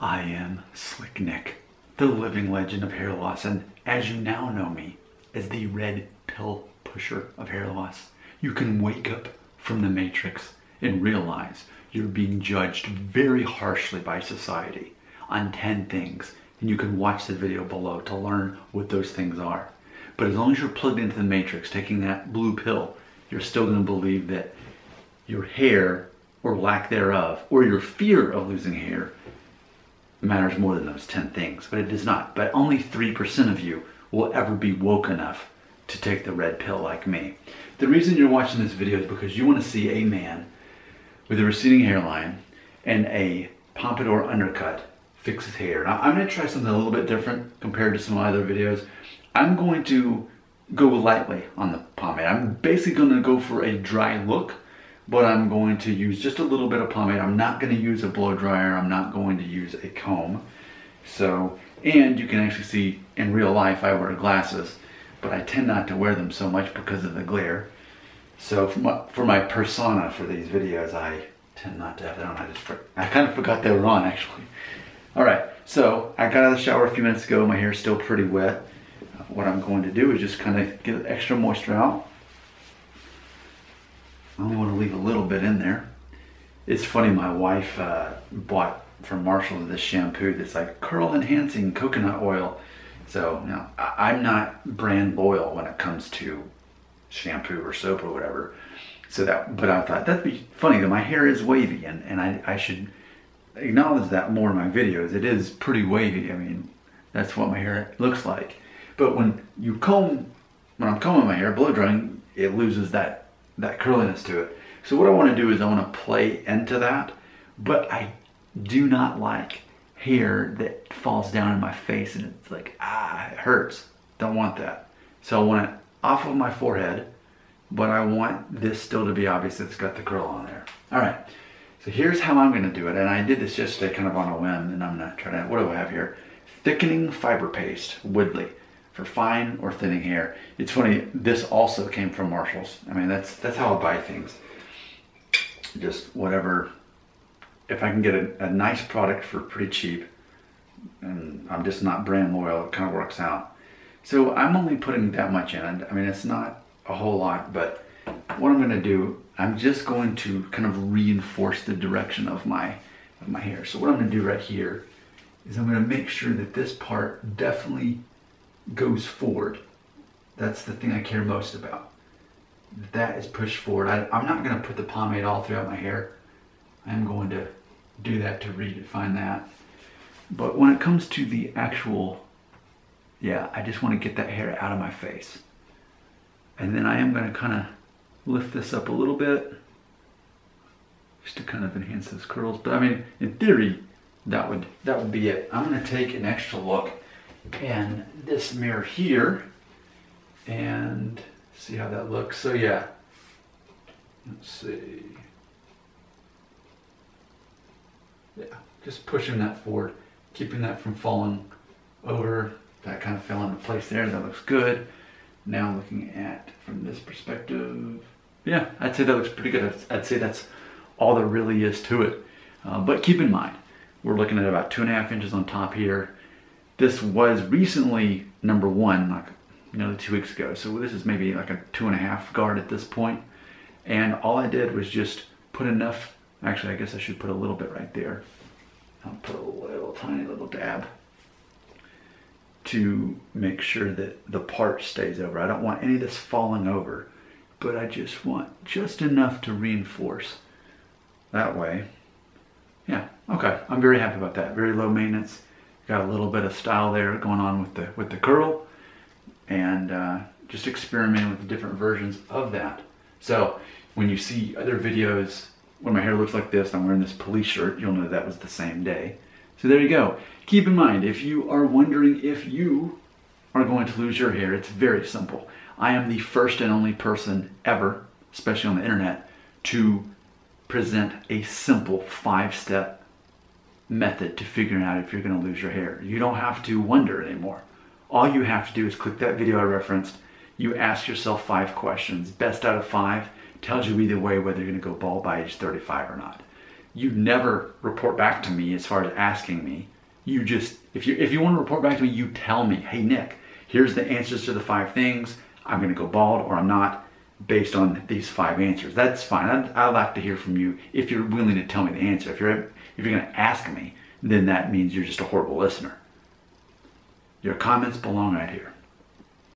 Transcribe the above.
I am Slick Nick, the living legend of hair loss, and as you now know me as the red pill pusher of hair loss, you can wake up from the matrix and realize you're being judged very harshly by society on 10 things, and you can watch the video below to learn what those things are. But as long as you're plugged into the matrix, taking that blue pill, you're still going to believe that your hair, or lack thereof, or your fear of losing hair matters more than those 10 things, but it does not. But only 3% of you will ever be woke enough to take the red pill like me. The reason you're watching this video is because you want to see a man with a receding hairline and a Pompadour undercut fix his hair. Now, I'm going to try something a little bit different compared to some other videos. I'm going to go lightly on the pomade. I'm basically going to go for a dry look, but I'm going to use just a little bit of pomade. I'm not going to use a blow dryer. I'm not going to use a comb. So, and you can actually see in real life I wear glasses, but I tend not to wear them so much because of the glare. So for my persona for these videos, I tend not to have that on. I kind of forgot they were on actually. All right, so I got out of the shower a few minutes ago. My hair's still pretty wet. What I'm going to do is just kind of get extra moisture out. I only want to leave a little bit in there. It's funny, my wife bought from Marshall this shampoo that's like curl enhancing coconut oil. So now I'm not brand loyal when it comes to shampoo or soap or whatever. So but I thought that'd be funny that my hair is wavy, and I should acknowledge that more in my videos. It is pretty wavy. I mean, that's what my hair looks like. But when I'm combing my hair, blow drying, it loses that curliness to it. So what I want to do is I want to play into that, but I do not like hair that falls down in my face and it's like, it hurts. Don't want that. So I want it off of my forehead, but I want this still to be obvious that it's got the curl on there. All right, so here's how I'm going to do it. And I did this yesterday kind of on a whim, and I'm not trying to, what do I have here? Thickening fiber paste, Woodley, for fine or thinning hair. It's funny, this also came from Marshall's. I mean, that's how I buy things. Just whatever, if I can get a nice product for pretty cheap, and I'm just not brand loyal, it kind of works out. So I'm only putting that much in. I mean, it's not a whole lot, but what I'm gonna do, I'm just going to kind of reinforce the direction of my hair. So what I'm gonna do right here is I'm gonna make sure that this part definitely goes forward. That's the thing I care most about. That is pushed forward. I'm not going to put the pomade all throughout my hair. I'm going to do that to redefine that. But when it comes to the actual, I just want to get that hair out of my face. And then I am going to kind of lift this up a little bit just to kind of enhance those curls. But I mean, in theory, that would be it. I'm going to take an extra look in this mirror here and see how that looks. So yeah, let's see. Yeah, just pushing that forward, keeping that from falling over. That kind of fell into place there. That looks good. Now looking at from this perspective, yeah, I'd say that looks pretty good. I'd say that's all there really is to it. But keep in mind, we're looking at about 2.5 inches on top here. This was recently number 1, like nearly 2 weeks ago. So this is maybe like a 2.5 guard at this point. And all I did was just put enough, actually I guess I should put a little bit right there. I'll put a little tiny little dab to make sure that the part stays over. I don't want any of this falling over, but I just want just enough to reinforce that way. Yeah, okay, I'm very happy about that. Very low maintenance. Got a little bit of style there going on with the curl, and just experimenting with different versions of that. So when you see other videos when my hair looks like this, I'm wearing this police shirt, you'll know that was the same day. So there you go. Keep in mind, if you are wondering if you are going to lose your hair, it's very simple. I am the first and only person ever, especially on the internet, to present a simple 5-step method to figuring out if you're going to lose your hair. You don't have to wonder anymore. All you have to do is click that video I referenced. You ask yourself 5 questions. Best out of 5 tells you either way whether you're going to go bald by age 35 or not. You never report back to me as far as asking me. You just, if you want to report back to me, you tell me, hey Nick, here's the answers to the 5 things. I'm going to go bald or I'm not based on these 5 answers. That's fine. I'd like to hear from you if you're willing to tell me the answer. If you're going to ask me, then that means you're just a horrible listener. Your comments belong right here.